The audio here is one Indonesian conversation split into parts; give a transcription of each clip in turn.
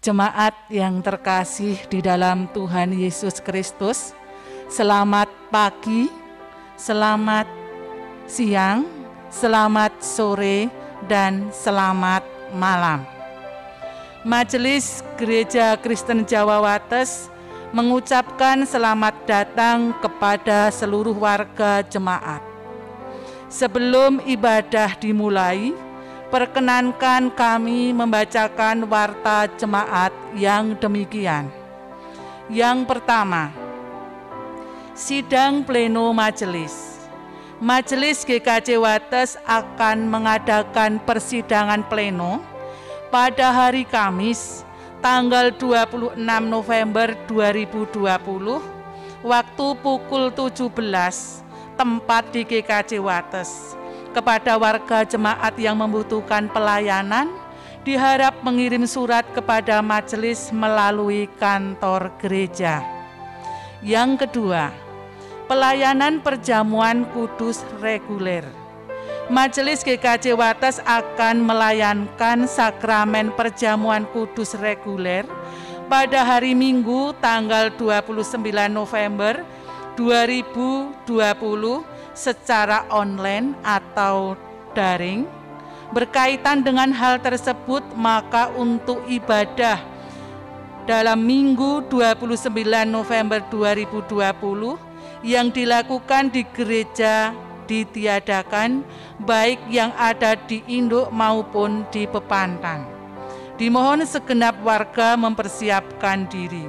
Jemaat yang terkasih di dalam Tuhan Yesus Kristus, selamat pagi, selamat siang, selamat sore, dan selamat malam. Majelis Gereja Kristen Jawa Wates mengucapkan selamat datang kepada seluruh warga jemaat. Sebelum ibadah dimulai, perkenankan kami membacakan warta jemaat yang demikian. Yang pertama, sidang pleno majelis. Majelis GKJ Wates akan mengadakan persidangan pleno pada hari Kamis, tanggal 26 November 2020, waktu pukul 17, tempat di GKJ Wates. Kepada warga jemaat yang membutuhkan pelayanan, diharap mengirim surat kepada majelis melalui kantor gereja. Yang kedua, pelayanan perjamuan kudus reguler. Majelis GKJ Wates akan melayankan sakramen perjamuan kudus reguler pada hari Minggu tanggal 29 November 2020 secara online atau daring. Berkaitan dengan hal tersebut, maka untuk ibadah dalam Minggu 29 November 2020 yang dilakukan di gereja ditiadakan, baik yang ada di induk maupun di Pepantan. Dimohon segenap warga mempersiapkan diri.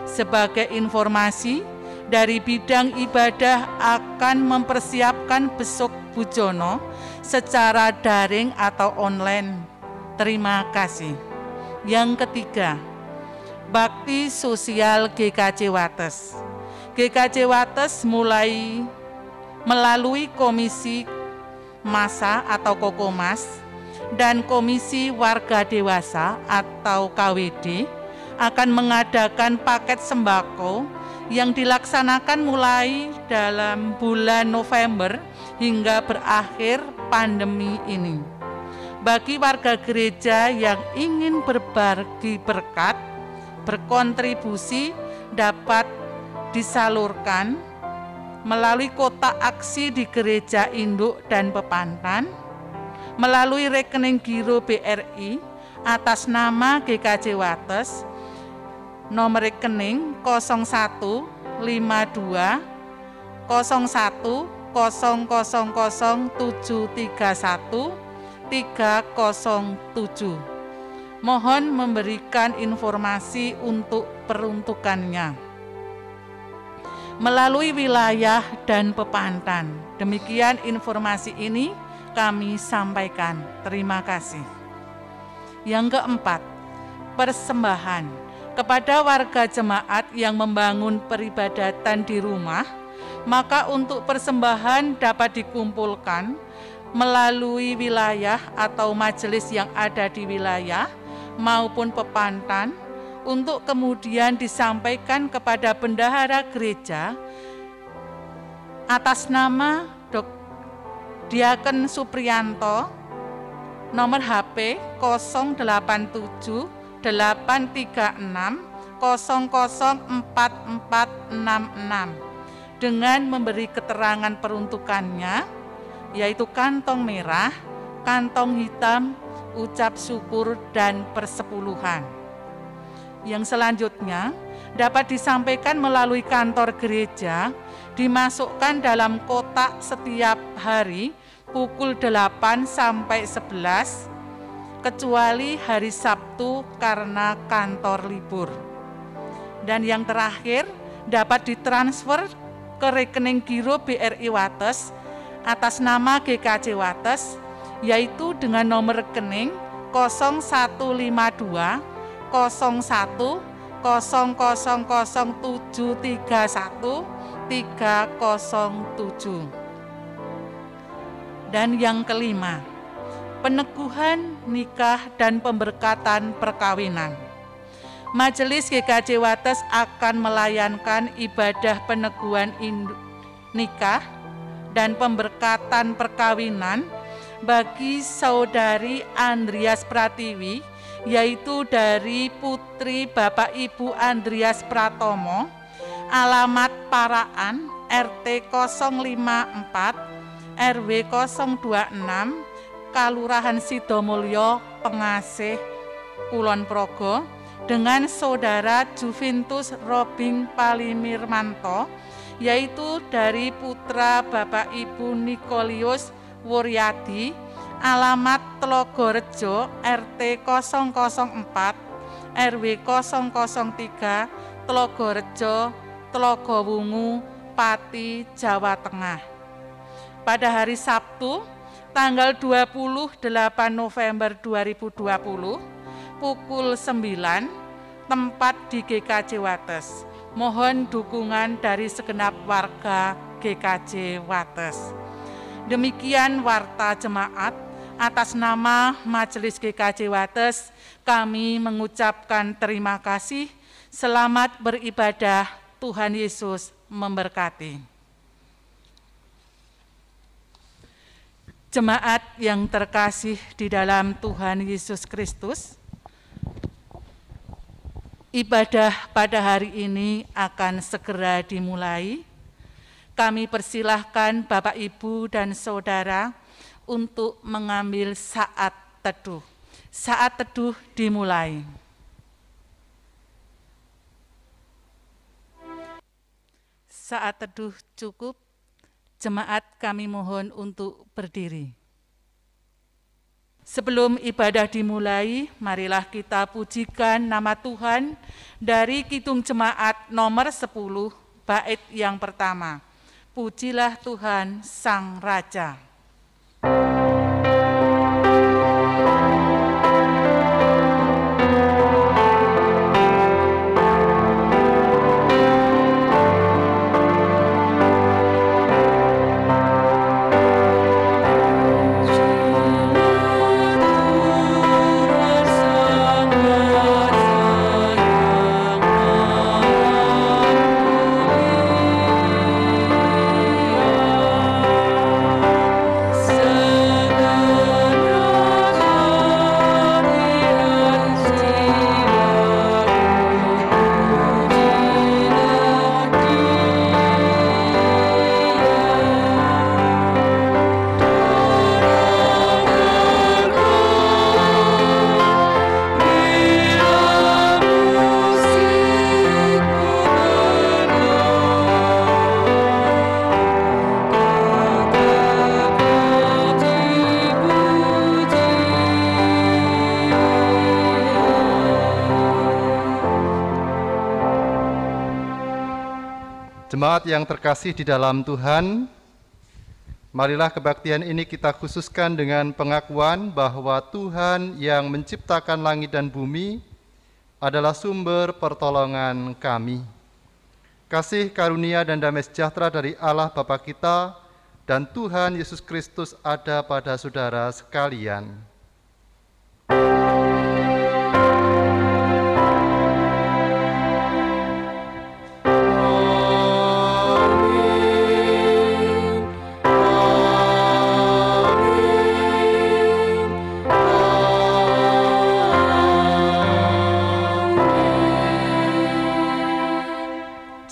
Sebagai informasi, dari bidang ibadah akan mempersiapkan besok Bujono secara daring atau online. Terima kasih. Yang ketiga, bakti sosial GKJ Wates. GKJ Wates mulai melalui Komisi Masa atau Kokomas dan Komisi Warga Dewasa atau KWD akan mengadakan paket sembako yang dilaksanakan mulai dalam bulan November hingga berakhir pandemi ini. Bagi warga gereja yang ingin berbagi berkat, berkontribusi dapat disalurkan melalui kotak aksi di gereja induk dan Pepantan, melalui rekening giro BRI atas nama GKJ Wates, nomor rekening 0152 01 000731 307. Mohon memberikan informasi untuk peruntukannya melalui wilayah dan Pepantan. Demikian informasi ini kami sampaikan. Terima kasih. Yang keempat, persembahan. Kepada warga jemaat yang membangun peribadatan di rumah, maka untuk persembahan dapat dikumpulkan melalui wilayah atau majelis yang ada di wilayah maupun Pepantan untuk kemudian disampaikan kepada bendahara gereja atas nama Diaken Supriyanto, nomor HP 087 836 004466 dengan memberi keterangan peruntukannya, yaitu kantong merah, kantong hitam, ucap syukur, dan persepuluhan. Yang selanjutnya dapat disampaikan melalui kantor gereja, dimasukkan dalam kotak setiap hari pukul 8 sampai 11, kecuali hari Sabtu karena kantor libur. Dan yang terakhir, dapat ditransfer ke rekening giro BRI Wates atas nama GKJ Wates, yaitu dengan nomor rekening 0152 01 000731 307. Dan yang kelima, peneguhan nikah dan pemberkatan perkawinan. Majelis GKJ Wates akan melayankan ibadah peneguhan nikah dan pemberkatan perkawinan bagi saudari Andrias Pratiwi yaitu dari putri Bapak Ibu Andreas Pratomo, alamat Paraan, RT 054, RW 026, Kalurahan Sidomulyo, Pengasih, Kulon Progo, dengan saudara Juventus Robing Palimirmanto, yaitu dari putra Bapak Ibu Nikolius Wuryadi, alamat Tlogorejo, RT 004, RW 003, Tlogorejo, Tlogowungu, Pati, Jawa Tengah. Pada hari Sabtu, tanggal 28 November 2020, pukul 9, tempat di GKJ Wates. Mohon dukungan dari segenap warga GKJ Wates. Demikian warta jemaat. Atas nama Majelis GKJ Wates, kami mengucapkan terima kasih. Selamat beribadah. Tuhan Yesus memberkati. Jemaat yang terkasih di dalam Tuhan Yesus Kristus, ibadah pada hari ini akan segera dimulai. Kami persilahkan Bapak, Ibu, dan Saudara untuk mengambil saat teduh. Saat teduh dimulai. Saat teduh cukup, jemaat kami mohon untuk berdiri. Sebelum ibadah dimulai, marilah kita pujikan nama Tuhan dari Kidung Jemaat nomor 10, bait yang pertama. Pujilah Tuhan Sang Raja. Jemaat yang terkasih di dalam Tuhan, marilah kebaktian ini kita khususkan dengan pengakuan bahwa Tuhan yang menciptakan langit dan bumi adalah sumber pertolongan kami. Kasih karunia dan damai sejahtera dari Allah Bapa kita dan Tuhan Yesus Kristus ada pada saudara sekalian.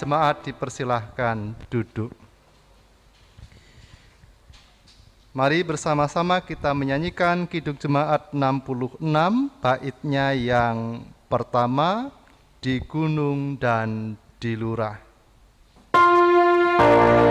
Jemaat dipersilahkan duduk. Mari bersama-sama kita menyanyikan Kidung Jemaat 66, baitnya yang pertama, Di Gunung dan di Lurah. Oh,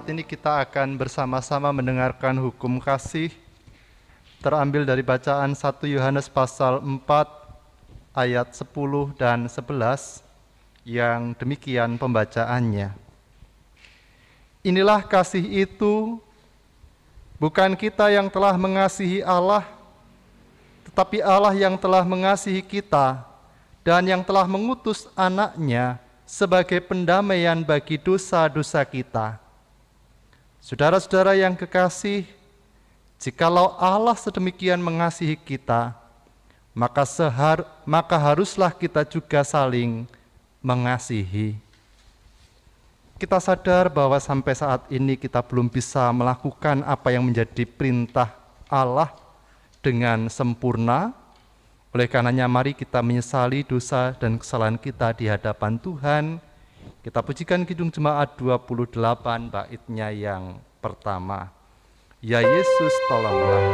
saat ini kita akan bersama-sama mendengarkan hukum kasih terambil dari bacaan 1 Yohanes pasal 4 ayat 10 dan 11 yang demikian pembacaannya. Inilah kasih itu, bukan kita yang telah mengasihi Allah, tetapi Allah yang telah mengasihi kita dan yang telah mengutus anaknya sebagai pendamaian bagi dosa-dosa kita. Saudara-saudara yang kekasih, jikalau Allah sedemikian mengasihi kita, maka haruslah kita juga saling mengasihi. Kita sadar bahwa sampai saat ini kita belum bisa melakukan apa yang menjadi perintah Allah dengan sempurna. Oleh karenanya mari kita menyesali dosa dan kesalahan kita di hadapan Tuhan. Kita pujikan Kidung Jemaat 28 baitnya yang pertama. Ya Yesus, tolonglah.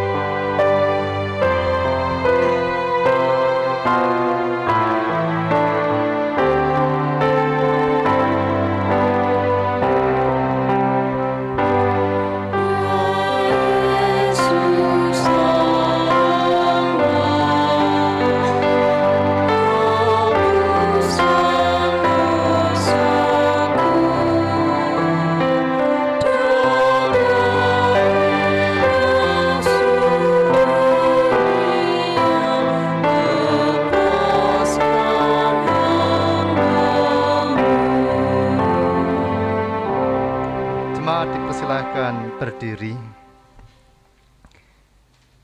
Dipersilahkan berdiri.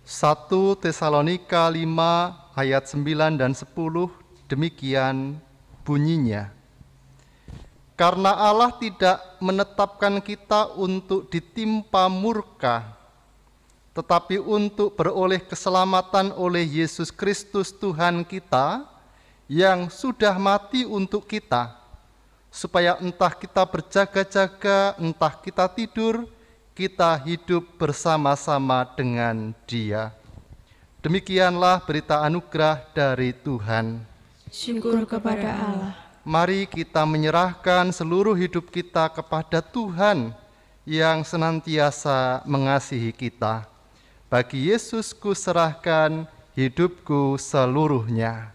1 Tesalonika 5 ayat 9 dan 10 demikian bunyinya. Karena Allah tidak menetapkan kita untuk ditimpa murka, tetapi untuk beroleh keselamatan oleh Yesus Kristus Tuhan kita, yang sudah mati untuk kita, supaya entah kita berjaga-jaga, entah kita tidur, kita hidup bersama-sama dengan Dia. Demikianlah berita anugerah dari Tuhan. Syukur kepada Allah. Mari kita menyerahkan seluruh hidup kita kepada Tuhan yang senantiasa mengasihi kita. Bagi Yesus ku serahkan hidupku seluruhnya.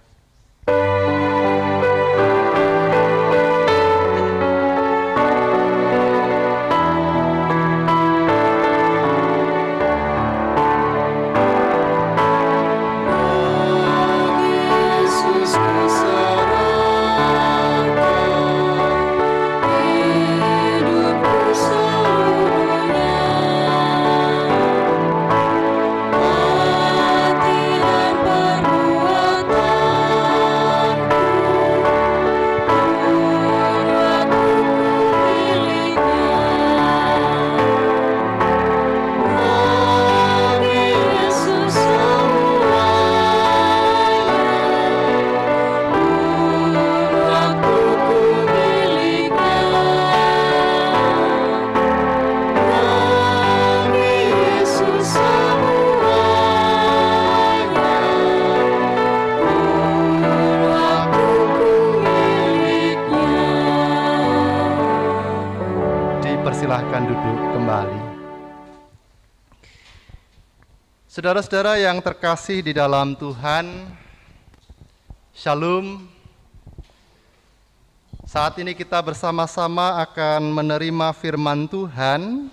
Silahkan duduk kembali. Saudara-saudara yang terkasih di dalam Tuhan, Shalom. Saat ini kita bersama-sama akan menerima firman Tuhan,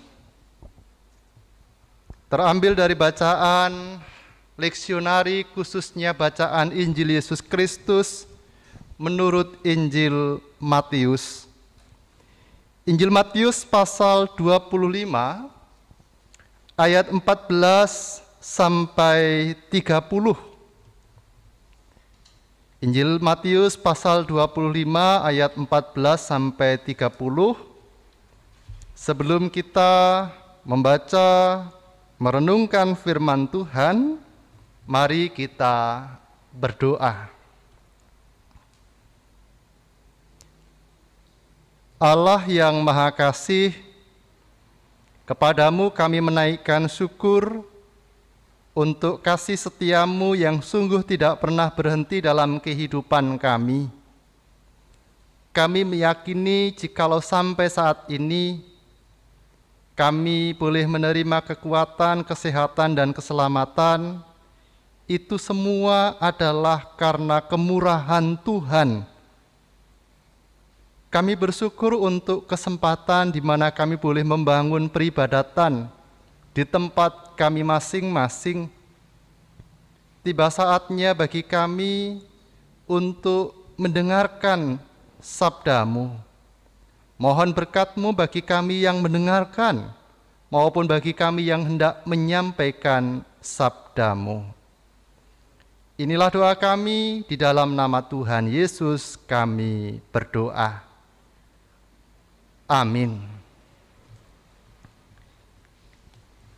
terambil dari bacaan leksionari, khususnya bacaan Injil Yesus Kristus menurut Injil Matius. Injil Matius pasal 25 ayat 14 sampai 30. Injil Matius pasal 25 ayat 14 sampai 30. Sebelum kita membaca, merenungkan firman Tuhan, mari kita berdoa. Allah yang Maha Kasih, kepadamu kami menaikkan syukur untuk kasih setiamu yang sungguh tidak pernah berhenti dalam kehidupan kami. Kami meyakini jikalau sampai saat ini kami boleh menerima kekuatan, kesehatan, dan keselamatan, itu semua adalah karena kemurahan Tuhan. Kami bersyukur untuk kesempatan di mana kami boleh membangun peribadatan di tempat kami masing-masing. Tiba saatnya bagi kami untuk mendengarkan sabda-Mu. Mohon berkat-Mu bagi kami yang mendengarkan, maupun bagi kami yang hendak menyampaikan sabda-Mu. Inilah doa kami, di dalam nama Tuhan Yesus kami berdoa. Amin.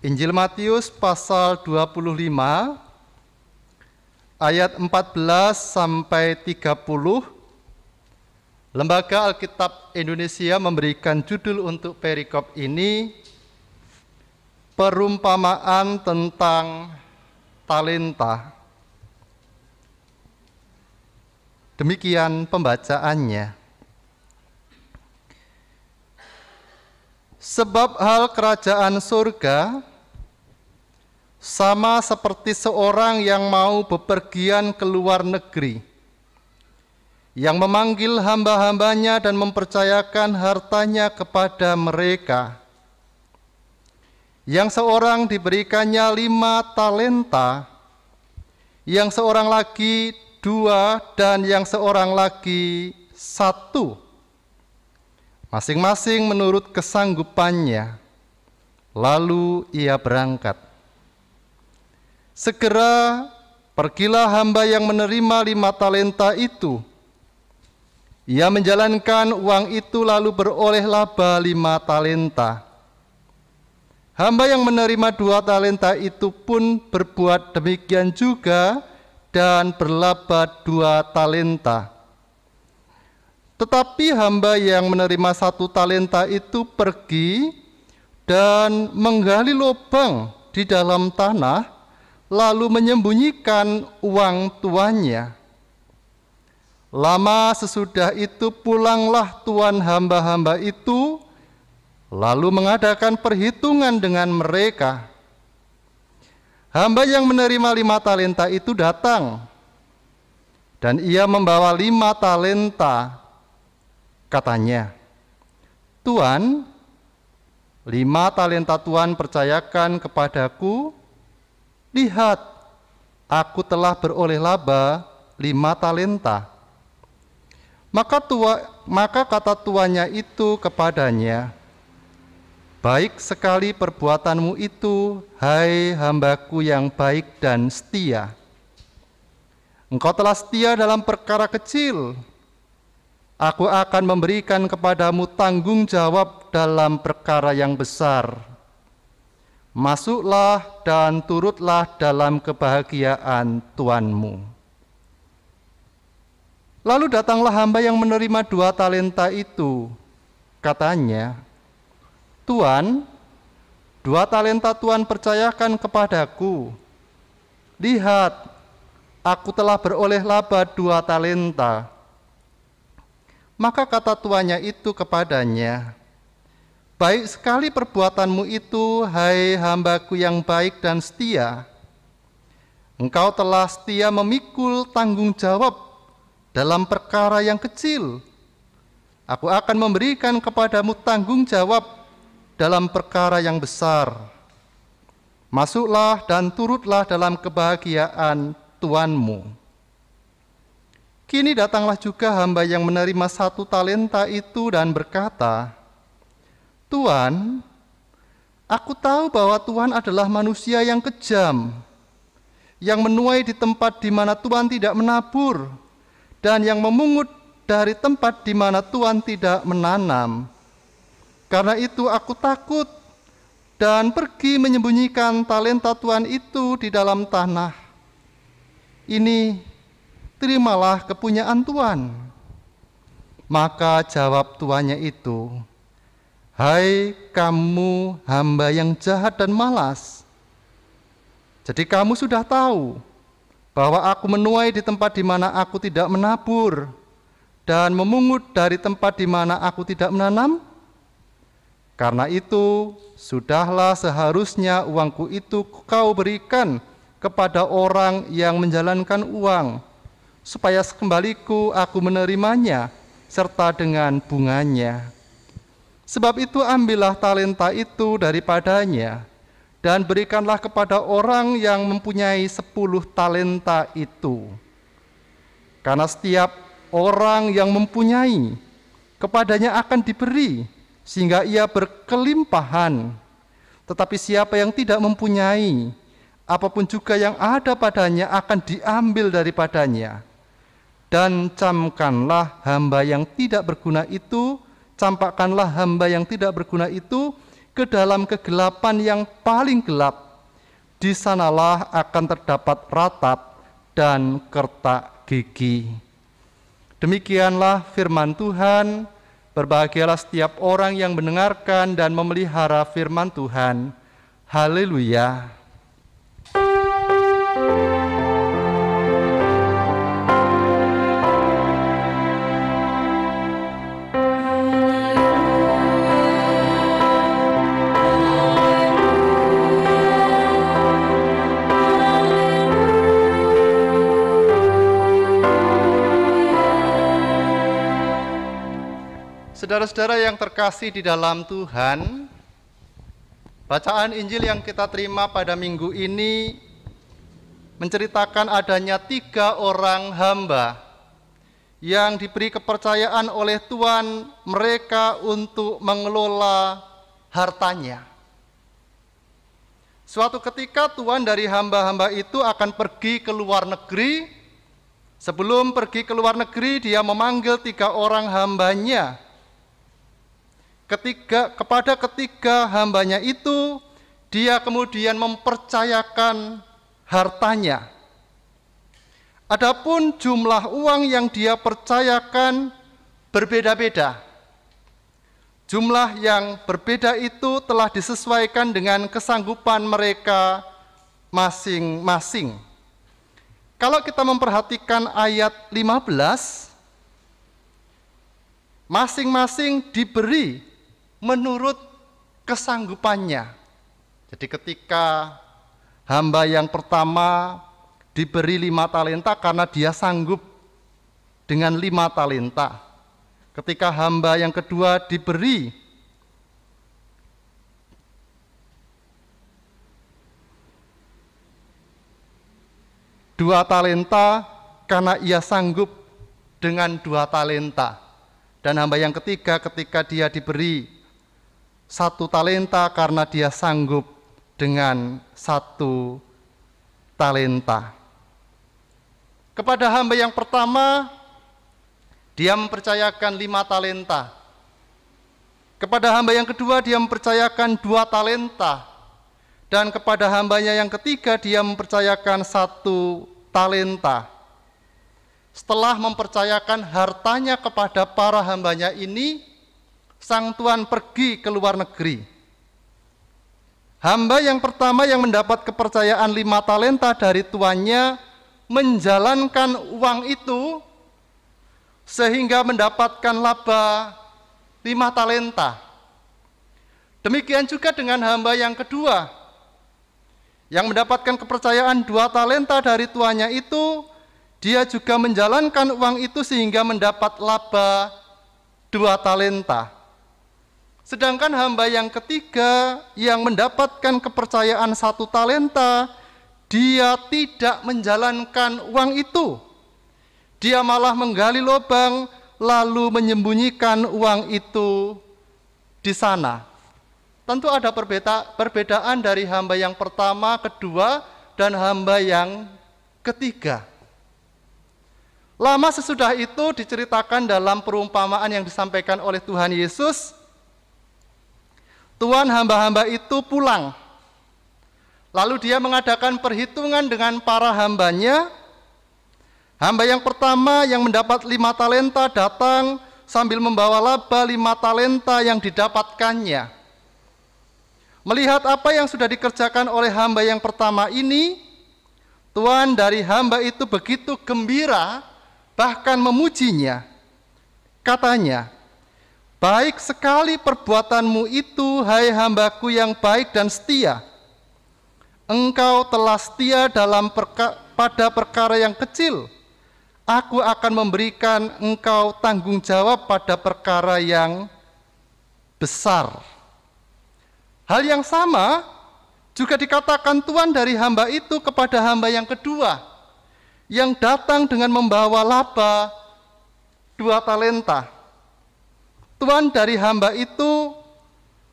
Injil Matius pasal 25, ayat 14 sampai 30. Lembaga Alkitab Indonesia memberikan judul untuk perikop ini, perumpamaan tentang talenta. Demikian pembacaannya. Sebab hal kerajaan surga sama seperti seorang yang mau bepergian ke luar negeri, yang memanggil hamba-hambanya dan mempercayakan hartanya kepada mereka. Yang seorang diberikannya 5 talenta, yang seorang lagi 2, dan yang seorang lagi 1, masing-masing menurut kesanggupannya. Lalu ia berangkat. Segera pergilah hamba yang menerima 5 talenta itu. Ia menjalankan uang itu lalu beroleh laba 5 talenta. Hamba yang menerima 2 talenta itu pun berbuat demikian juga dan berlaba 2 talenta. Tetapi hamba yang menerima 1 talenta itu pergi dan menggali lubang di dalam tanah, lalu menyembunyikan uang tuannya. Lama sesudah itu pulanglah tuan hamba-hamba itu, lalu mengadakan perhitungan dengan mereka. Hamba yang menerima 5 talenta itu datang, dan ia membawa 5 talenta. Katanya, "Tuan, 5 talenta Tuan percayakan kepadaku. Lihat, aku telah beroleh laba 5 talenta. Maka kata tuannya itu kepadanya, "Baik sekali perbuatanmu itu, hai hambaku yang baik dan setia. Engkau telah setia dalam perkara kecil. Aku akan memberikan kepadamu tanggung jawab dalam perkara yang besar. Masuklah dan turutlah dalam kebahagiaan tuanmu." Lalu datanglah hamba yang menerima 2 talenta itu. Katanya, "Tuan, 2 talenta Tuan percayakan kepadaku. Lihat, aku telah beroleh laba 2 talenta. Maka kata tuannya itu kepadanya, "Baik sekali perbuatanmu itu, hai hambaku yang baik dan setia. Engkau telah setia memikul tanggung jawab dalam perkara yang kecil. Aku akan memberikan kepadamu tanggung jawab dalam perkara yang besar. Masuklah dan turutlah dalam kebahagiaan tuanmu." Kini datanglah juga hamba yang menerima 1 talenta itu dan berkata, "Tuan, aku tahu bahwa Tuan adalah manusia yang kejam, yang menuai di tempat di mana Tuan tidak menabur, dan yang memungut dari tempat di mana Tuan tidak menanam. Karena itu aku takut dan pergi menyembunyikan talenta Tuan itu di dalam tanah. Ini terimalah kepunyaan Tuan." Maka jawab tuannya itu, "Hai kamu hamba yang jahat dan malas. Jadi kamu sudah tahu bahwa aku menuai di tempat di mana aku tidak menabur dan memungut dari tempat di mana aku tidak menanam? Karena itu, sudahlah seharusnya uangku itu kau berikan kepada orang yang menjalankan uang, supaya sekembaliku aku menerimanya, serta dengan bunganya. Sebab itu ambillah talenta itu daripadanya, dan berikanlah kepada orang yang mempunyai 10 talenta itu. Karena setiap orang yang mempunyai, kepadanya akan diberi, sehingga ia berkelimpahan. Tetapi siapa yang tidak mempunyai, apapun juga yang ada padanya akan diambil daripadanya. Dan camkanlah hamba yang tidak berguna itu, campakkanlah hamba yang tidak berguna itu ke dalam kegelapan yang paling gelap. Di sanalah akan terdapat ratap dan kertak gigi. Demikianlah firman Tuhan. Berbahagialah setiap orang yang mendengarkan dan memelihara firman Tuhan. Haleluya. Saudara-saudara yang terkasih di dalam Tuhan, bacaan Injil yang kita terima pada minggu ini menceritakan adanya 3 orang hamba yang diberi kepercayaan oleh Tuhan mereka untuk mengelola hartanya. Suatu ketika Tuhan dari hamba-hamba itu akan pergi ke luar negeri. Sebelum pergi ke luar negeri, dia memanggil 3 orang hambanya. Kepada ketiga hambanya itu, dia kemudian mempercayakan hartanya. Adapun jumlah uang yang dia percayakan berbeda-beda. Jumlah yang berbeda itu telah disesuaikan dengan kesanggupan mereka masing-masing. Kalau kita memperhatikan ayat 15, masing-masing diberi menurut kesanggupannya. Jadi ketika hamba yang pertama diberi 5 talenta karena dia sanggup dengan 5 talenta. Ketika hamba yang kedua diberi 2 talenta karena ia sanggup dengan 2 talenta. Dan hamba yang ketiga ketika dia diberi 1 talenta karena dia sanggup dengan 1 talenta. Kepada hamba yang pertama, dia mempercayakan 5 talenta. Kepada hamba yang kedua, dia mempercayakan 2 talenta. Dan kepada hambanya yang ketiga, dia mempercayakan 1 talenta. Setelah mempercayakan hartanya kepada para hambanya ini, sang tuan pergi ke luar negeri. Hamba yang pertama yang mendapat kepercayaan 5 talenta dari tuannya menjalankan uang itu sehingga mendapatkan laba 5 talenta. Demikian juga dengan hamba yang kedua yang mendapatkan kepercayaan 2 talenta dari tuannya itu, dia juga menjalankan uang itu sehingga mendapat laba 2 talenta. Sedangkan hamba yang ketiga yang mendapatkan kepercayaan 1 talenta, dia tidak menjalankan uang itu. Dia malah menggali lubang lalu menyembunyikan uang itu di sana. Tentu ada perbedaan dari hamba yang pertama, kedua, dan hamba yang ketiga. Lama sesudah itu diceritakan dalam perumpamaan yang disampaikan oleh Tuhan Yesus. Tuan hamba-hamba itu pulang. Lalu dia mengadakan perhitungan dengan para hambanya. Hamba yang pertama yang mendapat 5 talenta datang sambil membawa laba 5 talenta yang didapatkannya. Melihat apa yang sudah dikerjakan oleh hamba yang pertama ini, tuan dari hamba itu begitu gembira, bahkan memujinya. Katanya, Baik sekali perbuatanmu itu, hai hambaku yang baik dan setia. Engkau telah setia pada perkara yang kecil. Aku akan memberikan engkau tanggung jawab pada perkara yang besar. Hal yang sama juga dikatakan Tuan dari hamba itu kepada hamba yang kedua, yang datang dengan membawa laba 2 talenta. Tuan dari hamba itu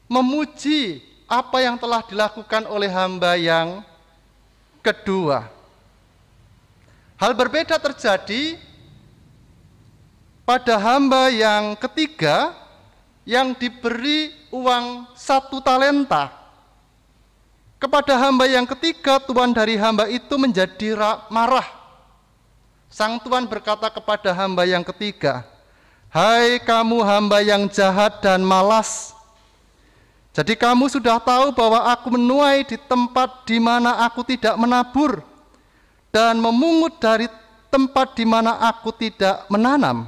memuji apa yang telah dilakukan oleh hamba yang kedua. Hal berbeda terjadi pada hamba yang ketiga yang diberi uang 1 talenta. Kepada hamba yang ketiga, tuan dari hamba itu menjadi marah. Sang tuan berkata kepada hamba yang ketiga, "Hai kamu hamba yang jahat dan malas. Jadi kamu sudah tahu bahwa aku menuai di tempat di mana aku tidak menabur, dan memungut dari tempat di mana aku tidak menanam.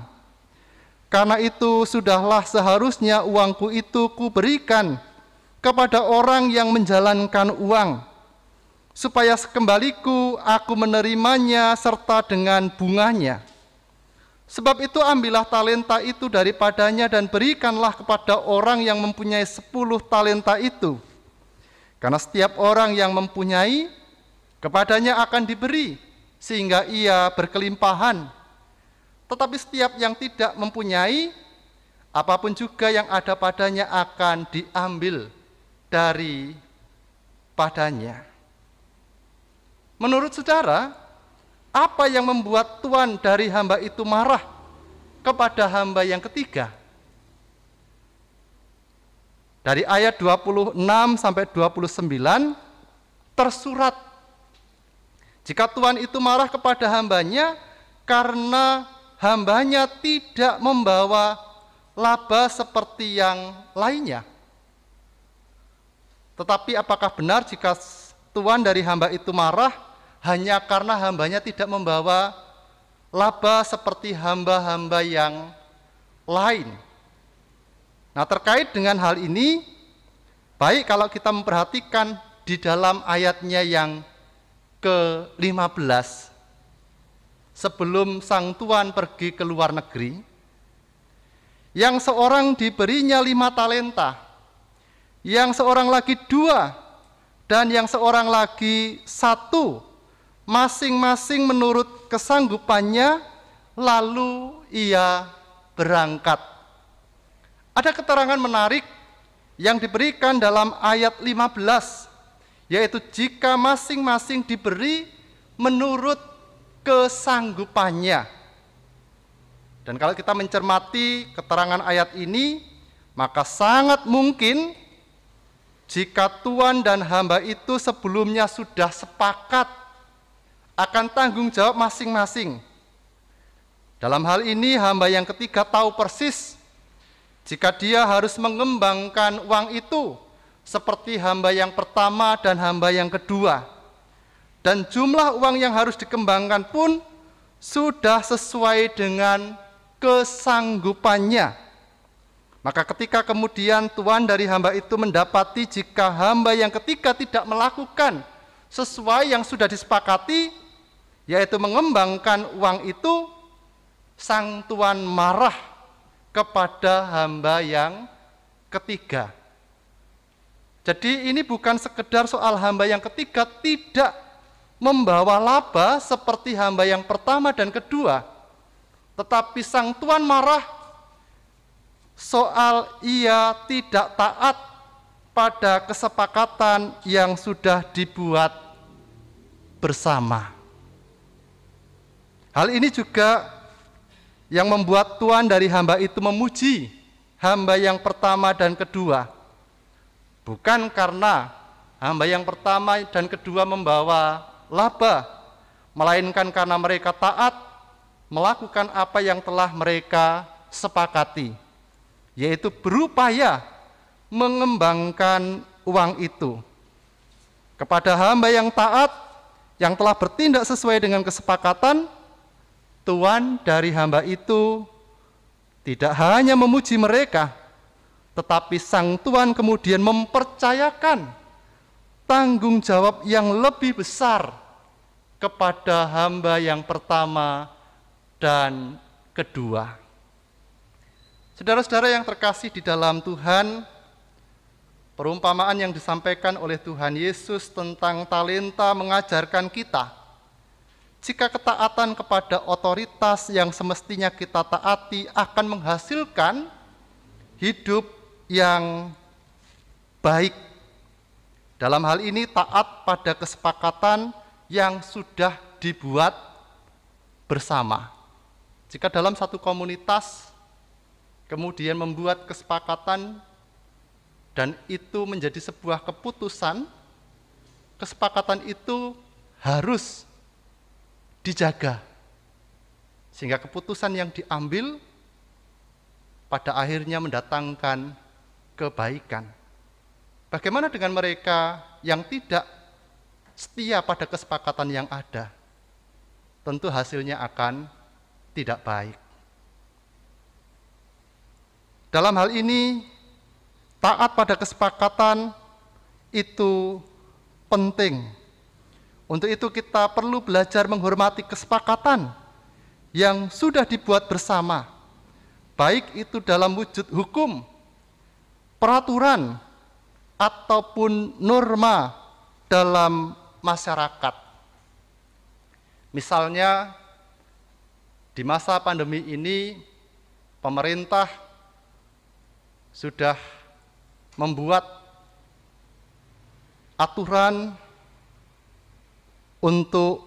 Karena itu sudahlah seharusnya uangku itu kuberikan kepada orang yang menjalankan uang, supaya sekembaliku aku menerimanya serta dengan bunganya. Sebab itu ambillah talenta itu daripadanya dan berikanlah kepada orang yang mempunyai 10 talenta itu. Karena setiap orang yang mempunyai, kepadanya akan diberi, sehingga ia berkelimpahan. Tetapi setiap yang tidak mempunyai, apapun juga yang ada padanya akan diambil daripadanya." Menurut saudara, apa yang membuat tuan dari hamba itu marah kepada hamba yang ketiga? Dari ayat 26 sampai 29 tersurat, jika tuan itu marah kepada hambanya karena hambanya tidak membawa laba seperti yang lainnya. Tetapi apakah benar jika tuan dari hamba itu marah hanya karena hambanya tidak membawa laba seperti hamba-hamba yang lain? Nah, terkait dengan hal ini, baik kalau kita memperhatikan di dalam ayatnya yang ke-15, sebelum sang tuan pergi ke luar negeri, yang seorang diberinya 5 talenta, yang seorang lagi 2, dan yang seorang lagi 1, masing-masing menurut kesanggupannya, lalu ia berangkat. Ada keterangan menarik yang diberikan dalam ayat 15, yaitu jika masing-masing diberi menurut kesanggupannya. Dan kalau kita mencermati keterangan ayat ini, maka sangat mungkin jika tuan dan hamba itu sebelumnya sudah sepakat akan tanggung jawab masing-masing. Dalam hal ini hamba yang ketiga tahu persis jika dia harus mengembangkan uang itu seperti hamba yang pertama dan hamba yang kedua. Dan jumlah uang yang harus dikembangkan pun sudah sesuai dengan kesanggupannya. Maka ketika kemudian tuan dari hamba itu mendapati jika hamba yang ketiga tidak melakukan sesuai yang sudah disepakati, yaitu mengembangkan uang itu, sang tuan marah kepada hamba yang ketiga. Jadi ini bukan sekedar soal hamba yang ketiga tidak membawa laba seperti hamba yang pertama dan kedua, tetapi sang tuan marah soal ia tidak taat pada kesepakatan yang sudah dibuat bersama. Hal ini juga yang membuat tuan dari hamba itu memuji hamba yang pertama dan kedua. Bukan karena hamba yang pertama dan kedua membawa laba, melainkan karena mereka taat melakukan apa yang telah mereka sepakati, yaitu berupaya mengembangkan uang itu. Kepada hamba yang taat, yang telah bertindak sesuai dengan kesepakatan, tuan dari hamba itu tidak hanya memuji mereka, Tetapi sang Tuhan kemudian mempercayakan tanggung jawab yang lebih besar kepada hamba yang pertama dan kedua. Saudara-saudara yang terkasih di dalam Tuhan, perumpamaan yang disampaikan oleh Tuhan Yesus tentang talenta mengajarkan kita, jika ketaatan kepada otoritas yang semestinya kita taati akan menghasilkan hidup yang baik. Dalam hal ini taat pada kesepakatan yang sudah dibuat bersama. Jika dalam satu komunitas kemudian membuat kesepakatan dan itu menjadi sebuah keputusan, kesepakatan itu harus dijaga. Sehingga keputusan yang diambil pada akhirnya mendatangkan kebaikan. Bagaimana dengan mereka yang tidak setia pada kesepakatan yang ada? Tentu hasilnya akan tidak baik. Dalam hal ini, taat pada kesepakatan itu penting. Untuk itu kita perlu belajar menghormati kesepakatan yang sudah dibuat bersama, baik itu dalam wujud hukum, peraturan, ataupun norma dalam masyarakat. Misalnya, di masa pandemi ini, pemerintah sudah membuat aturan untuk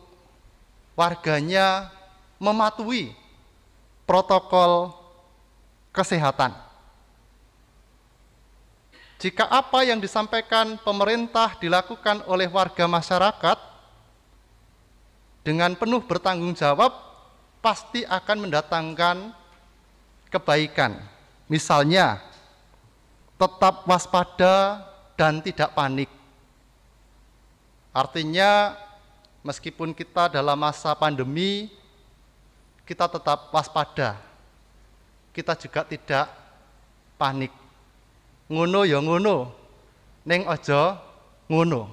warganya mematuhi protokol kesehatan. Jika apa yang disampaikan pemerintah dilakukan oleh warga masyarakat dengan penuh bertanggung jawab, pasti akan mendatangkan kebaikan. Misalnya, tetap waspada dan tidak panik. Artinya, meskipun kita dalam masa pandemi, kita tetap waspada. Kita juga tidak panik. Ngono ya ngono, ning aja ngono.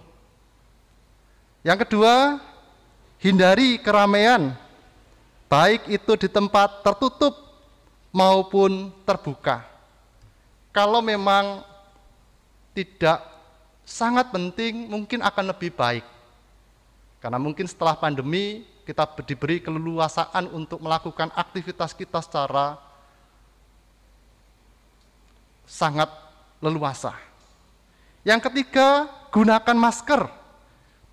Yang kedua, hindari keramaian, baik itu di tempat tertutup maupun terbuka. Kalau memang tidak sangat penting, mungkin akan lebih baik. Karena mungkin setelah pandemi, kita diberi keleluasaan untuk melakukan aktivitas kita secara sangat leluasa. Yang ketiga, gunakan masker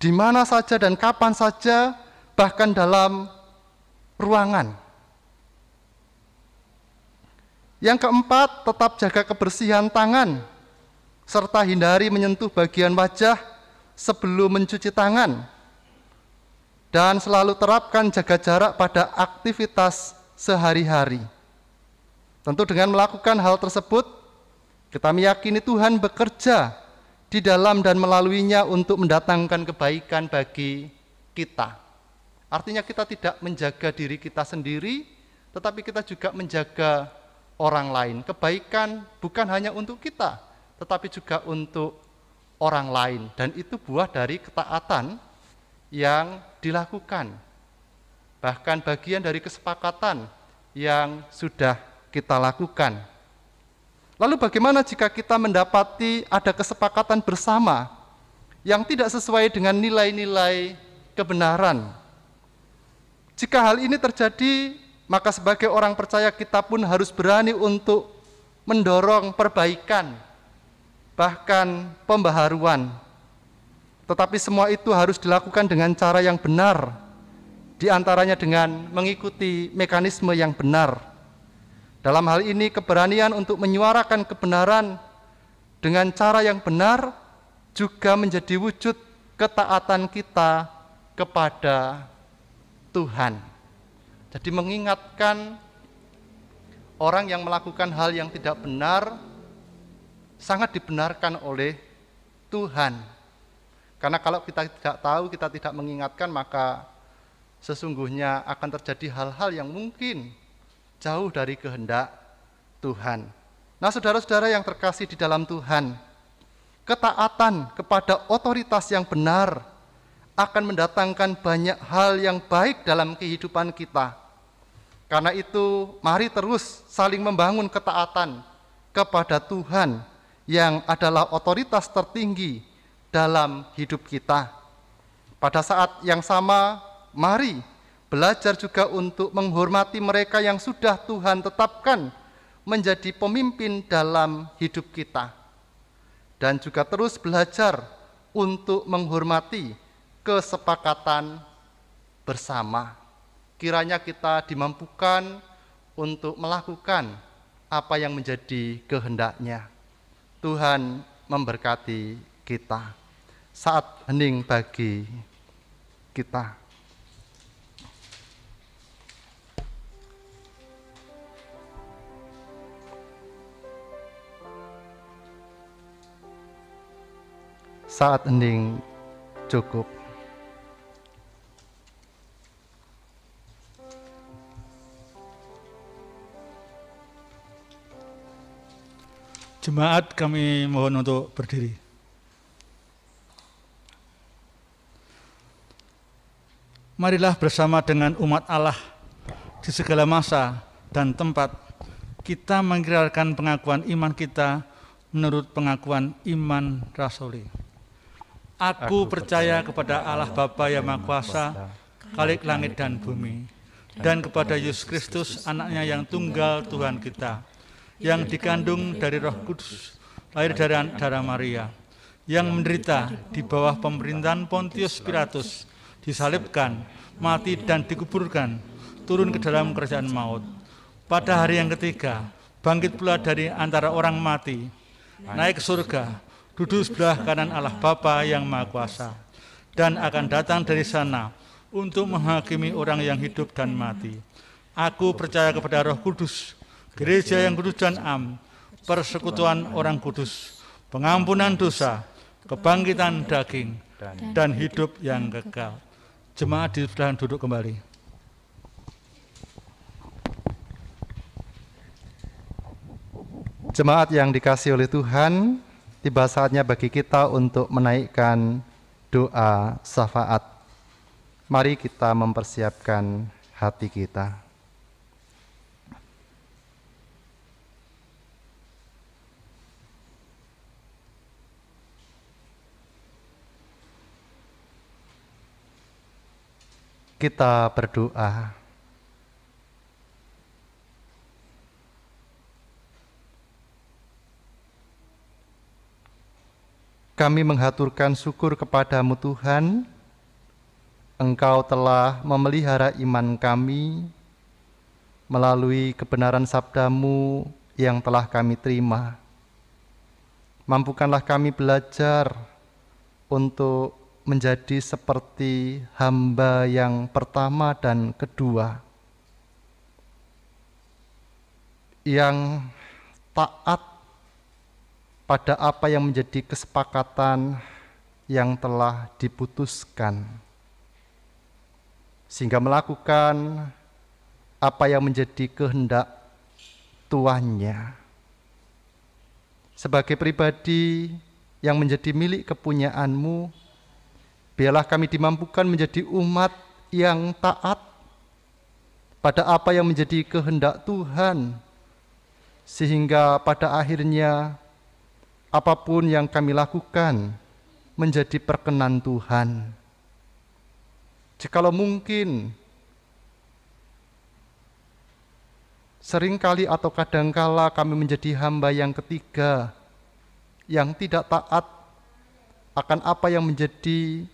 di mana saja dan kapan saja, bahkan dalam ruangan. Yang keempat, tetap jaga kebersihan tangan, serta hindari menyentuh bagian wajah sebelum mencuci tangan. Dan selalu terapkan jaga jarak pada aktivitas sehari-hari. Tentu dengan melakukan hal tersebut, kita meyakini Tuhan bekerja di dalam dan melaluinya untuk mendatangkan kebaikan bagi kita. Artinya kita tidak menjaga diri kita sendiri, tetapi kita juga menjaga orang lain. Kebaikan bukan hanya untuk kita, tetapi juga untuk orang lain. Dan itu buah dari ketaatan yang dilakukan. Bahkan bagian dari kesepakatan yang sudah kita lakukan. Lalu bagaimana jika kita mendapati ada kesepakatan bersama yang tidak sesuai dengan nilai-nilai kebenaran? Jika hal ini terjadi, maka sebagai orang percaya kita pun harus berani untuk mendorong perbaikan, bahkan pembaharuan. Tetapi semua itu harus dilakukan dengan cara yang benar, di antaranya dengan mengikuti mekanisme yang benar. Dalam hal ini, keberanian untuk menyuarakan kebenaran dengan cara yang benar juga menjadi wujud ketaatan kita kepada Tuhan. Jadi mengingatkan orang yang melakukan hal yang tidak benar sangat dibenarkan oleh Tuhan. Karena kalau kita tidak tahu, kita tidak mengingatkan, maka sesungguhnya akan terjadi hal-hal yang mungkin jauh dari kehendak Tuhan. Nah, saudara-saudara yang terkasih di dalam Tuhan, ketaatan kepada otoritas yang benar akan mendatangkan banyak hal yang baik dalam kehidupan kita. Karena itu, mari terus saling membangun ketaatan kepada Tuhan yang adalah otoritas tertinggi dalam hidup kita. Pada saat yang sama, mari belajar juga untuk menghormati mereka yang sudah Tuhan tetapkan menjadi pemimpin dalam hidup kita. Dan juga terus belajar untuk menghormati kesepakatan bersama. Kiranya kita dimampukan untuk melakukan apa yang menjadi kehendak-Nya. Tuhan memberkati kita. Saat hening bagi kita. Saat hening cukup. Jemaat, kami mohon untuk berdiri. Marilah bersama dengan umat Allah di segala masa dan tempat kita mengikrarkan pengakuan iman kita menurut pengakuan iman rasuli. Aku percaya kepada Allah Bapa yang Maha Kuasa, Khalik langit dan bumi, dan kepada Yesus Kristus, Anaknya yang tunggal Tuhan kita, yang dikandung dari Roh Kudus, lahir dari darah Maria, yang menderita di bawah pemerintahan Pontius Pilatus, disalibkan, mati dan dikuburkan, turun ke dalam kerajaan maut. Pada hari yang ketiga, bangkit pula dari antara orang mati, naik ke surga, duduk sebelah kanan Allah Bapa yang Maha Kuasa, dan akan datang dari sana untuk menghakimi orang yang hidup dan mati. Aku percaya kepada Roh Kudus, gereja yang kudus dan am, persekutuan orang kudus, pengampunan dosa, kebangkitan daging, dan hidup yang kekal. Jemaat dipersilakan duduk kembali. Jemaat yang dikasihi oleh Tuhan, tiba saatnya bagi kita untuk menaikkan doa syafaat. Mari kita mempersiapkan hati kita. Kita berdoa. Kami menghaturkan syukur kepadamu Tuhan, Engkau telah memelihara iman kami melalui kebenaran sabdamu yang telah kami terima. Mampukanlah kami belajar untuk menjadi seperti hamba yang pertama dan kedua, yang taat pada apa yang menjadi kesepakatan yang telah diputuskan, sehingga melakukan apa yang menjadi kehendak tuannya. Sebagai pribadi yang menjadi milik kepunyaanmu, biarlah kami dimampukan menjadi umat yang taat pada apa yang menjadi kehendak Tuhan, sehingga pada akhirnya apapun yang kami lakukan menjadi perkenan Tuhan. Jikalau mungkin seringkali atau kadangkala kami menjadi hamba yang ketiga, yang tidak taat akan apa yang menjadi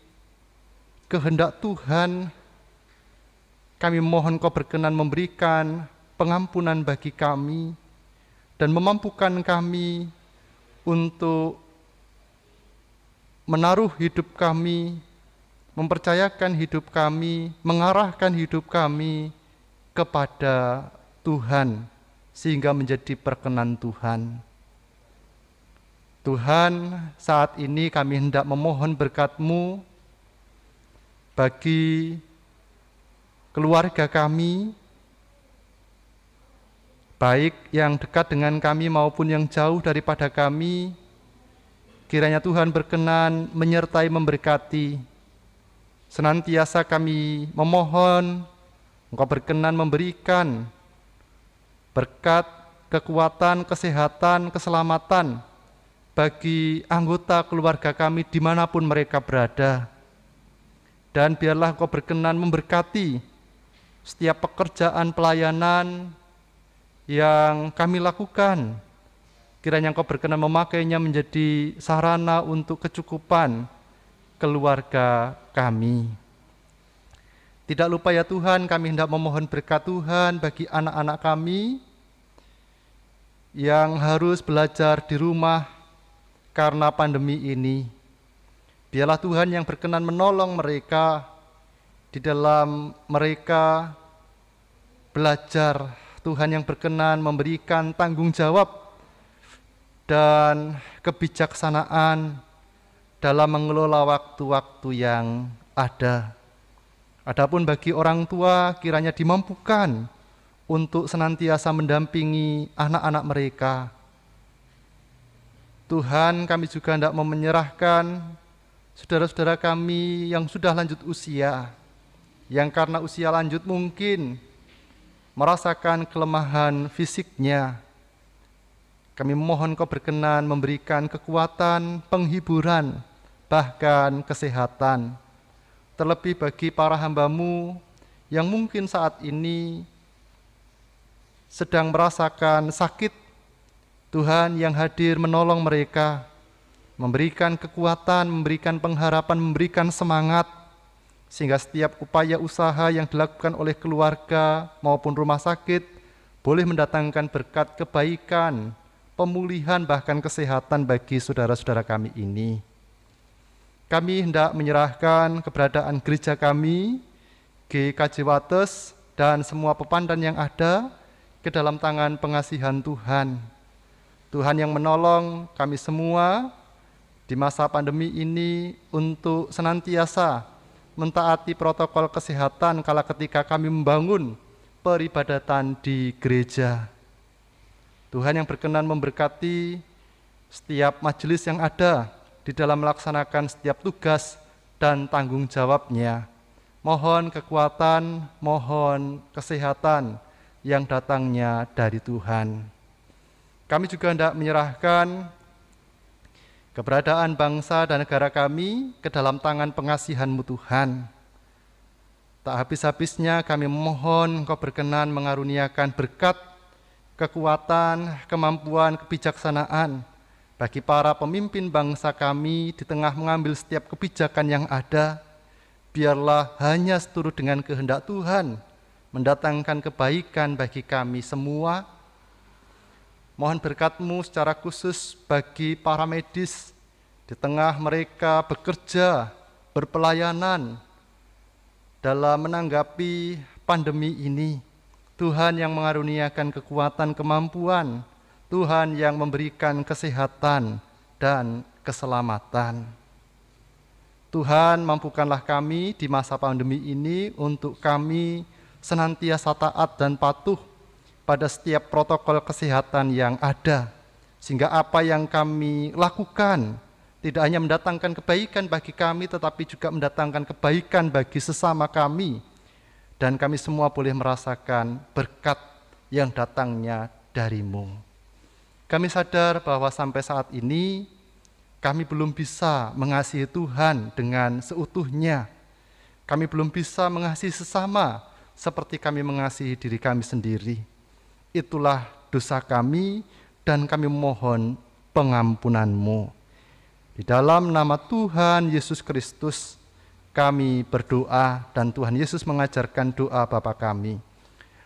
kehendak Tuhan, kami mohon Kau berkenan memberikan pengampunan bagi kami dan memampukan kami untuk menaruh hidup kami, mempercayakan hidup kami, mengarahkan hidup kami kepada Tuhan, sehingga menjadi perkenan Tuhan. Tuhan, saat ini kami hendak memohon berkat-Mu bagi keluarga kami, baik yang dekat dengan kami maupun yang jauh daripada kami. Kiranya Tuhan berkenan menyertai memberkati. Senantiasa kami memohon Engkau berkenan memberikan berkat, kekuatan, kesehatan, keselamatan bagi anggota keluarga kami dimanapun mereka berada. Dan biarlah Engkau berkenan memberkati setiap pekerjaan pelayanan yang kami lakukan. Kiranya Engkau berkenan memakainya menjadi sarana untuk kecukupan keluarga kami. Tidak lupa ya Tuhan, kami hendak memohon berkat Tuhan bagi anak-anak kami yang harus belajar di rumah karena pandemi ini. Biarlah Tuhan yang berkenan menolong mereka di dalam mereka belajar. Tuhan yang berkenan memberikan tanggung jawab dan kebijaksanaan dalam mengelola waktu-waktu yang ada. Adapun bagi orang tua, kiranya dimampukan untuk senantiasa mendampingi anak-anak mereka. Tuhan, kami juga hendak menyerahkan saudara-saudara kami yang sudah lanjut usia, yang karena usia lanjut mungkin merasakan kelemahan fisiknya. Kami mohon Kau berkenan memberikan kekuatan, penghiburan, bahkan kesehatan. Terlebih bagi para hamba-Mu yang mungkin saat ini sedang merasakan sakit, Tuhan yang hadir menolong mereka, memberikan kekuatan, memberikan pengharapan, memberikan semangat, sehingga setiap upaya usaha yang dilakukan oleh keluarga maupun rumah sakit boleh mendatangkan berkat kebaikan, pemulihan, bahkan kesehatan bagi saudara-saudara kami ini. Kami hendak menyerahkan keberadaan gereja kami, GKJ Wates, dan semua pepandan yang ada ke dalam tangan pengasihan Tuhan. Tuhan yang menolong kami semua di masa pandemi ini untuk senantiasa mentaati protokol kesehatan kala ketika kami membangun peribadatan di gereja. Tuhan yang berkenan memberkati setiap majelis yang ada di dalam melaksanakan setiap tugas dan tanggung jawabnya. Mohon kekuatan, mohon kesehatan yang datangnya dari Tuhan. Kami juga hendak menyerahkan keberadaan bangsa dan negara kami ke dalam tangan pengasihan-Mu Tuhan. Tak habis-habisnya kami memohon Engkau berkenan mengaruniakan berkat, kekuatan, kemampuan, kebijaksanaan bagi para pemimpin bangsa kami di tengah mengambil setiap kebijakan yang ada. Biarlah hanya seturut dengan kehendak Tuhan mendatangkan kebaikan bagi kami semua. Mohon berkat-Mu secara khusus bagi para medis di tengah mereka bekerja, berpelayanan dalam menanggapi pandemi ini. Tuhan yang mengaruniakan kekuatan, kemampuan, Tuhan yang memberikan kesehatan dan keselamatan. Tuhan, mampukanlah kami di masa pandemi ini untuk kami senantiasa taat dan patuh pada setiap protokol kesehatan yang ada, sehingga apa yang kami lakukan tidak hanya mendatangkan kebaikan bagi kami, tetapi juga mendatangkan kebaikan bagi sesama kami, dan kami semua boleh merasakan berkat yang datangnya dari-Mu. Kami sadar bahwa sampai saat ini kami belum bisa mengasihi Tuhan dengan seutuhnya. Kami belum bisa mengasihi sesama seperti kami mengasihi diri kami sendiri. Itulah dosa kami dan kami mohon pengampunan-Mu. Di dalam nama Tuhan Yesus Kristus kami berdoa, dan Tuhan Yesus mengajarkan doa Bapa kami.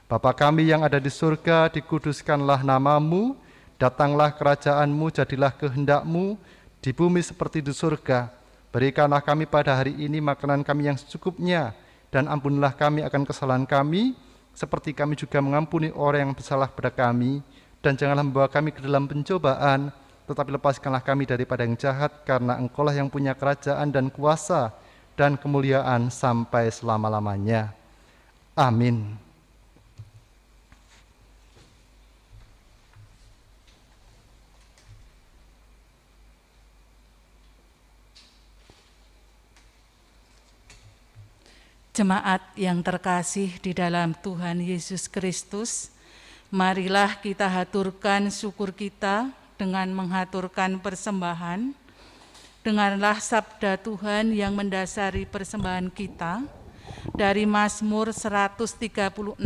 Bapa kami yang ada di surga, dikuduskanlah nama-Mu, datanglah kerajaan-Mu, jadilah kehendak-Mu di bumi seperti di surga. Berikanlah kami pada hari ini makanan kami yang secukupnya, dan ampunilah kami akan kesalahan kami, seperti kami juga mengampuni orang yang bersalah pada kami. Dan janganlah membawa kami ke dalam pencobaan, tetapi lepaskanlah kami daripada yang jahat, karena Engkau-lah yang punya kerajaan dan kuasa dan kemuliaan sampai selama-lamanya. Amin. Jemaat yang terkasih di dalam Tuhan Yesus Kristus, marilah kita haturkan syukur kita dengan menghaturkan persembahan. Dengarlah sabda Tuhan yang mendasari persembahan kita dari Mazmur 136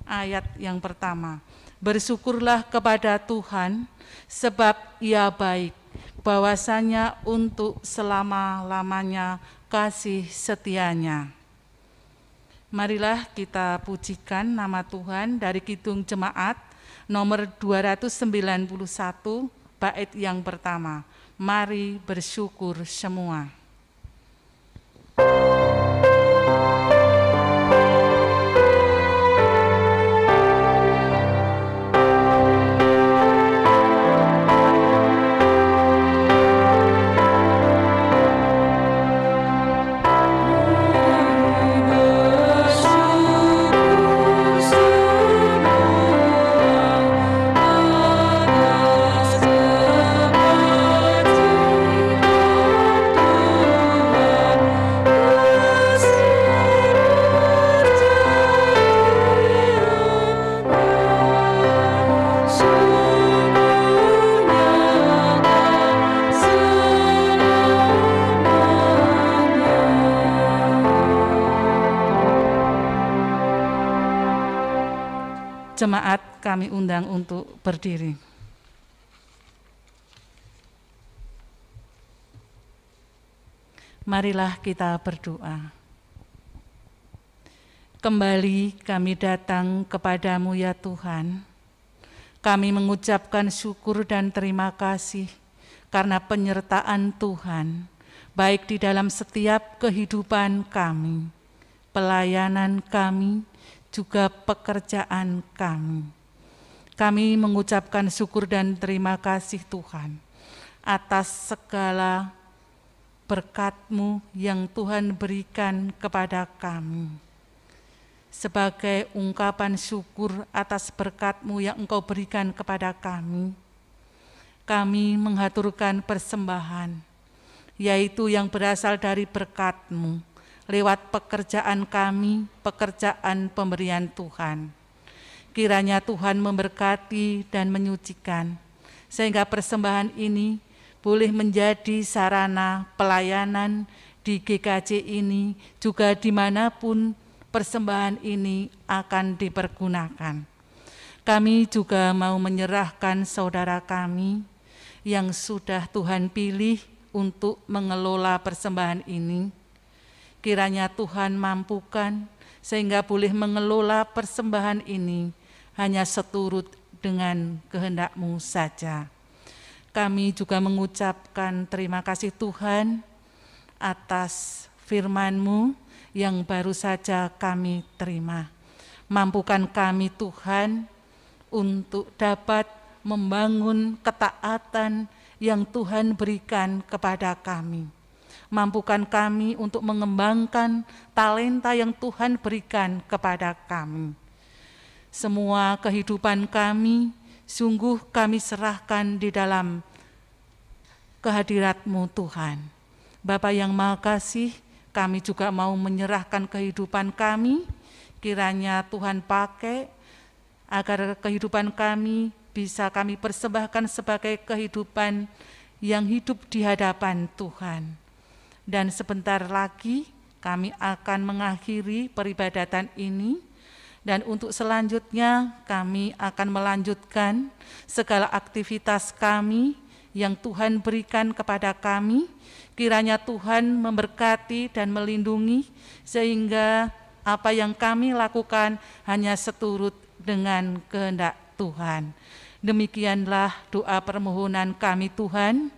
ayat yang pertama. Bersyukurlah kepada Tuhan sebab Ia baik, bahwasanya untuk selama-lamanya kasih setianya. Marilah kita pujikan nama Tuhan dari Kidung Jemaat nomor 291 bait yang pertama. Mari bersyukur semua. Jemaat kami undang untuk berdiri. Marilah kita berdoa. Kembali kami datang kepadamu ya Tuhan. Kami mengucapkan syukur dan terima kasih karena penyertaan Tuhan, baik di dalam setiap kehidupan kami, pelayanan kami, juga pekerjaan kami. Kami mengucapkan syukur dan terima kasih Tuhan atas segala berkat-Mu yang Tuhan berikan kepada kami. Sebagai ungkapan syukur atas berkat-Mu yang Engkau berikan kepada kami menghaturkan persembahan, yaitu yang berasal dari berkat-Mu, lewat pekerjaan kami, pekerjaan pemberian Tuhan. Kiranya Tuhan memberkati dan menyucikan, sehingga persembahan ini boleh menjadi sarana pelayanan di GKJ ini, juga dimanapun persembahan ini akan dipergunakan. Kami juga mau menyerahkan saudara kami yang sudah Tuhan pilih untuk mengelola persembahan ini. Kiranya Tuhan mampukan sehingga boleh mengelola persembahan ini hanya seturut dengan kehendak-Mu saja. Kami juga mengucapkan terima kasih Tuhan atas firman-Mu yang baru saja kami terima. Mampukan kami Tuhan untuk dapat membangun ketaatan yang Tuhan berikan kepada kami. Mampukan kami untuk mengembangkan talenta yang Tuhan berikan kepada kami. Semua kehidupan kami, sungguh kami serahkan di dalam kehadirat-Mu Tuhan. Bapa yang Maha Kasih, kami juga mau menyerahkan kehidupan kami, kiranya Tuhan pakai agar kehidupan kami bisa kami persembahkan sebagai kehidupan yang hidup di hadapan Tuhan. Dan sebentar lagi kami akan mengakhiri peribadatan ini, dan untuk selanjutnya kami akan melanjutkan segala aktivitas kami yang Tuhan berikan kepada kami. Kiranya Tuhan memberkati dan melindungi sehingga apa yang kami lakukan hanya seturut dengan kehendak Tuhan. Demikianlah doa permohonan kami Tuhan.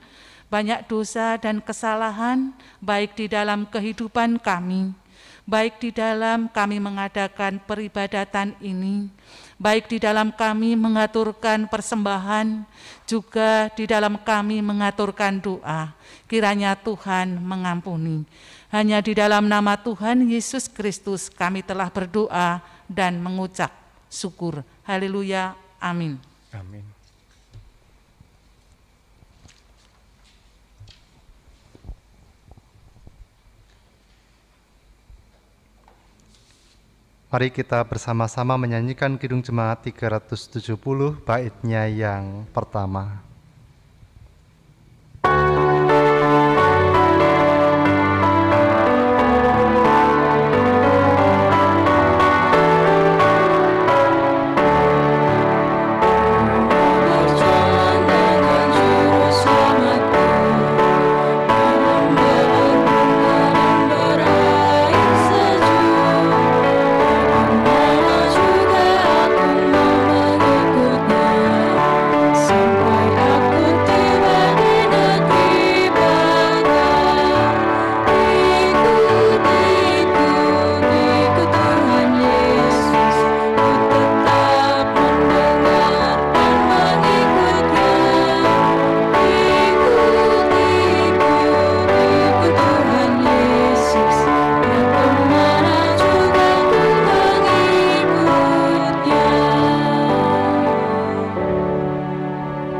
Banyak dosa dan kesalahan baik di dalam kehidupan kami, baik di dalam kami mengadakan peribadatan ini, baik di dalam kami mengaturkan persembahan, juga di dalam kami mengaturkan doa. Kiranya Tuhan mengampuni. Hanya di dalam nama Tuhan Yesus Kristus kami telah berdoa dan mengucap syukur. Haleluya. Amin. Amin. Mari kita bersama-sama menyanyikan Kidung Jemaat 370 baitnya yang pertama.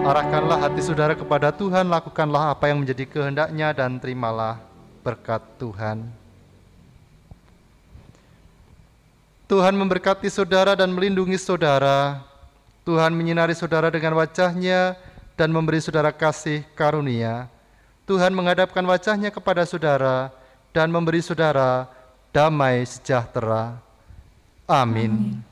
Arahkanlah hati saudara kepada Tuhan, lakukanlah apa yang menjadi kehendak-Nya dan terimalah berkat Tuhan. Tuhan memberkati saudara dan melindungi saudara. Tuhan menyinari saudara dengan wajah-Nya dan memberi saudara kasih karunia. Tuhan menghadapkan wajah-Nya kepada saudara dan memberi saudara damai sejahtera. Amin.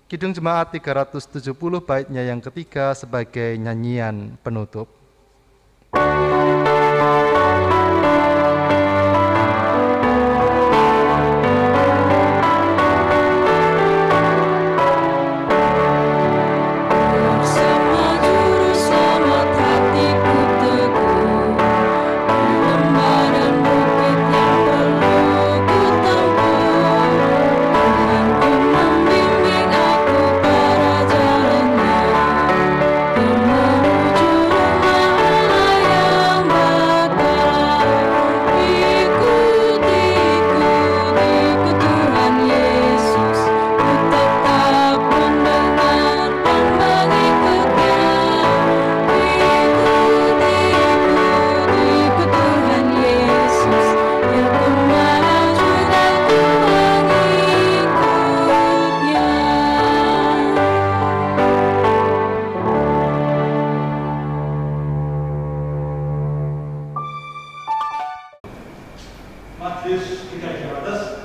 Kidung Jemaat 370 baitnya yang ketiga sebagai nyanyian penutup. Majelis tidak di atas